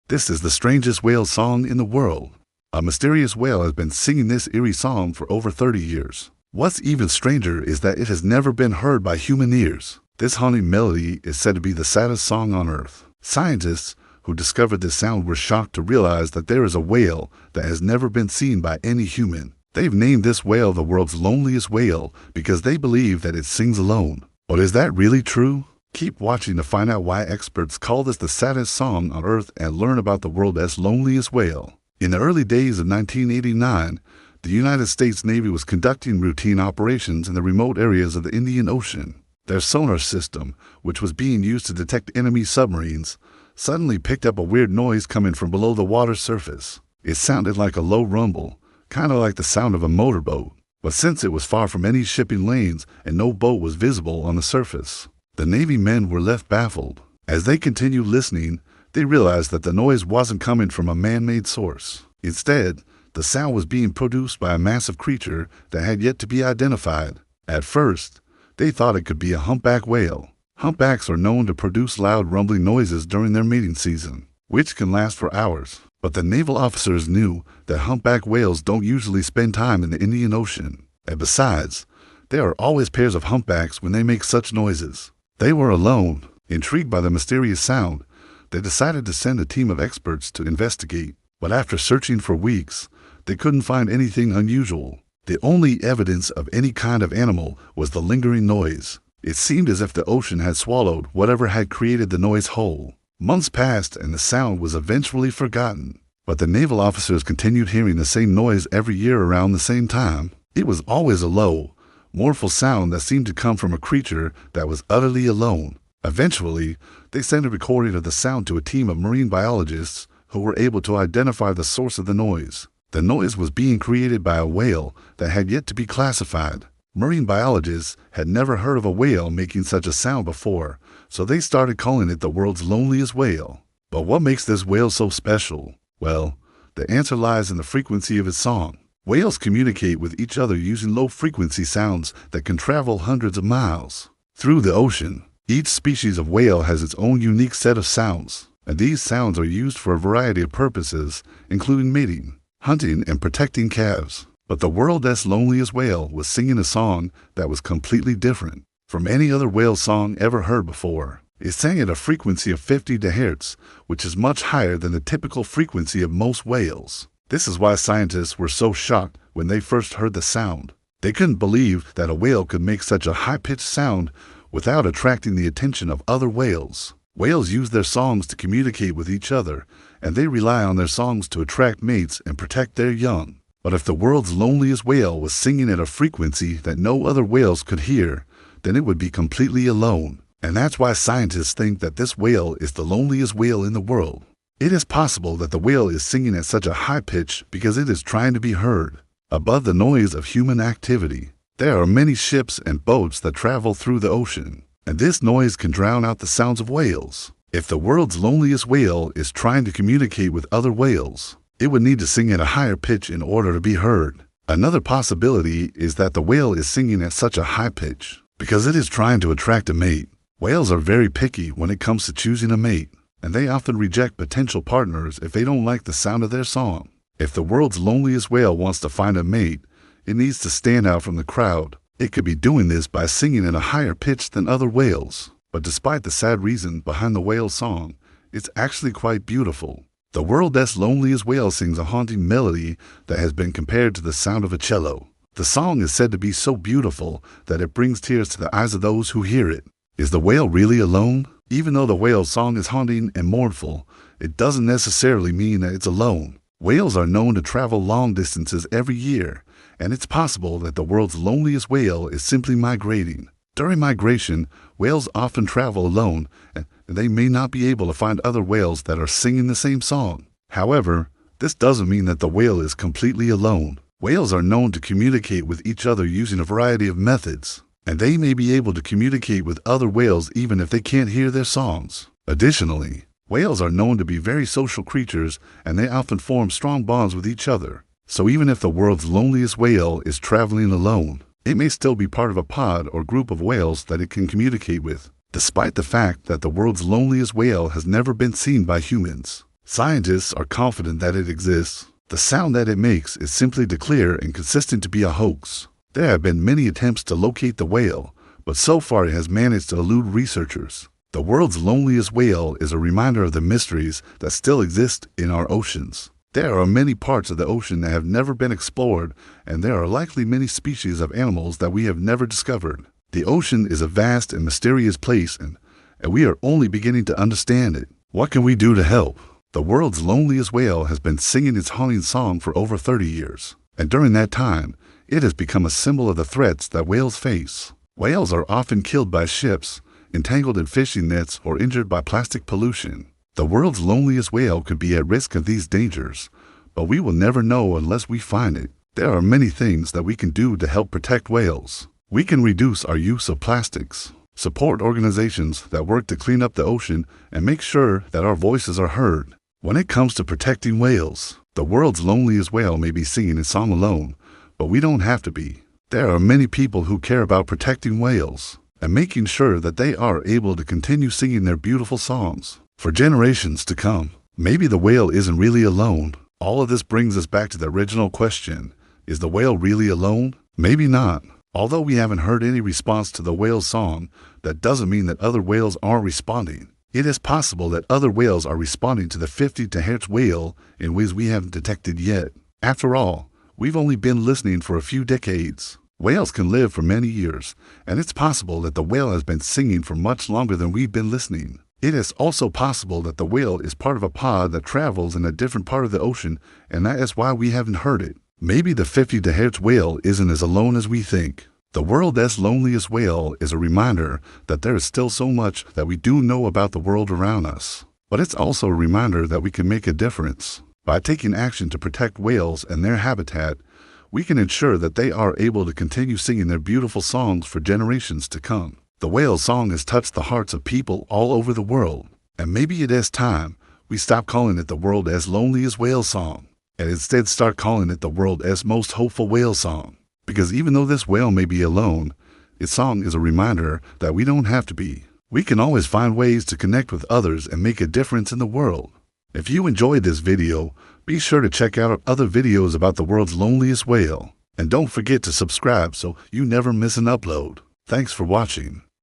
This is the strangest whale song in the world. A mysterious whale has been singing this eerie song for over 30 years. What's even stranger is that it has never been heard by human ears. This haunting melody is said to be the saddest song on Earth. Scientists who discovered this sound were shocked to realize that there is a whale that has never been seen by any human. They've named this whale the world's loneliest whale because they believe that it sings alone. But is that really true? Keep watching to find out why experts call this the saddest song on Earth and learn about the world's loneliest whale. In the early days of 1989, the United States Navy was conducting routine operations in the remote areas of the Indian Ocean. Their sonar system, which was being used to detect enemy submarines, suddenly picked up a weird noise coming from below the water's surface. It sounded like a low rumble, kind of like the sound of a motorboat. But since it was far from any shipping lanes and no boat was visible on the surface, the Navy men were left baffled. As they continued listening, they realized that the noise wasn't coming from a man-made source. Instead, the sound was being produced by a massive creature that had yet to be identified. At first, they thought it could be a humpback whale. Humpbacks are known to produce loud rumbling noises during their mating season, which can last for hours. But the naval officers knew that humpback whales don't usually spend time in the Indian Ocean. And besides, there are always pairs of humpbacks when they make such noises. They were alone. Intrigued by the mysterious sound, they decided to send a team of experts to investigate. But after searching for weeks, they couldn't find anything unusual. The only evidence of any kind of animal was the lingering noise. It seemed as if the ocean had swallowed whatever had created the noise whole. Months passed and the sound was eventually forgotten. But the naval officers continued hearing the same noise every year around the same time. It was always a low, mournful sound that seemed to come from a creature that was utterly alone. Eventually, they sent a recording of the sound to a team of marine biologists who were able to identify the source of the noise. The noise was being created by a whale that had yet to be classified. Marine biologists had never heard of a whale making such a sound before, so they started calling it the world's loneliest whale. But what makes this whale so special? Well, the answer lies in the frequency of its song. Whales communicate with each other using low-frequency sounds that can travel hundreds of miles. Through the ocean, each species of whale has its own unique set of sounds, and these sounds are used for a variety of purposes, including mating, hunting, and protecting calves. But the world's loneliest whale was singing a song that was completely different from any other whale song ever heard before. It sang at a frequency of 50 Hz, which is much higher than the typical frequency of most whales. This is why scientists were so shocked when they first heard the sound. They couldn't believe that a whale could make such a high-pitched sound without attracting the attention of other whales. Whales use their songs to communicate with each other, and they rely on their songs to attract mates and protect their young. But if the world's loneliest whale was singing at a frequency that no other whales could hear, then it would be completely alone. And that's why scientists think that this whale is the loneliest whale in the world. It is possible that the whale is singing at such a high pitch because it is trying to be heard, above the noise of human activity. There are many ships and boats that travel through the ocean, and this noise can drown out the sounds of whales. If the world's loneliest whale is trying to communicate with other whales, it would need to sing at a higher pitch in order to be heard. Another possibility is that the whale is singing at such a high pitch because it is trying to attract a mate. Whales are very picky when it comes to choosing a mate, and they often reject potential partners if they don't like the sound of their song. If the world's loneliest whale wants to find a mate, it needs to stand out from the crowd. It could be doing this by singing at a higher pitch than other whales. But despite the sad reason behind the whale's song, it's actually quite beautiful. The world's loneliest whale sings a haunting melody that has been compared to the sound of a cello. The song is said to be so beautiful that it brings tears to the eyes of those who hear it. Is the whale really alone? Even though the whale's song is haunting and mournful, it doesn't necessarily mean that it's alone. Whales are known to travel long distances every year, and it's possible that the world's loneliest whale is simply migrating. During migration, whales often travel alone, and they may not be able to find other whales that are singing the same song. However, this doesn't mean that the whale is completely alone. Whales are known to communicate with each other using a variety of methods, and they may be able to communicate with other whales even if they can't hear their songs. Additionally, whales are known to be very social creatures, and they often form strong bonds with each other. So even if the world's loneliest whale is traveling alone, it may still be part of a pod or group of whales that it can communicate with, despite the fact that the world's loneliest whale has never been seen by humans. Scientists are confident that it exists. The sound that it makes is simply too clear and consistent to be a hoax. There have been many attempts to locate the whale, but so far it has managed to elude researchers. The world's loneliest whale is a reminder of the mysteries that still exist in our oceans. There are many parts of the ocean that have never been explored, and there are likely many species of animals that we have never discovered. The ocean is a vast and mysterious place, and we are only beginning to understand it. What can we do to help? The world's loneliest whale has been singing its haunting song for over 30 years, and during that time, it has become a symbol of the threats that whales face. Whales are often killed by ships, entangled in fishing nets, or injured by plastic pollution. The world's loneliest whale could be at risk of these dangers, but we will never know unless we find it. There are many things that we can do to help protect whales. We can reduce our use of plastics, support organizations that work to clean up the ocean, and make sure that our voices are heard. When it comes to protecting whales, the world's loneliest whale may be singing its song alone, but we don't have to be. There are many people who care about protecting whales and making sure that they are able to continue singing their beautiful songs for generations to come. Maybe the whale isn't really alone. All of this brings us back to the original question. Is the whale really alone? Maybe not. Although we haven't heard any response to the whale's song, that doesn't mean that other whales aren't responding. It is possible that other whales are responding to the 50 terahertz whale in ways we haven't detected yet. After all, we've only been listening for a few decades. Whales can live for many years, and it's possible that the whale has been singing for much longer than we've been listening. It is also possible that the whale is part of a pod that travels in a different part of the ocean, and that is why we haven't heard it. Maybe the 50 terahertz whale isn't as alone as we think. The world's loneliest whale is a reminder that there is still so much that we do know about the world around us. But it's also a reminder that we can make a difference. By taking action to protect whales and their habitat, we can ensure that they are able to continue singing their beautiful songs for generations to come. The whale song has touched the hearts of people all over the world, and maybe it is time we stop calling it the world's loneliest whale song, and instead start calling it the world's most hopeful whale song. Because even though this whale may be alone, its song is a reminder that we don't have to be. We can always find ways to connect with others and make a difference in the world. If you enjoyed this video, be sure to check out other videos about the world's loneliest whale. And don't forget to subscribe so you never miss an upload. Thanks for watching.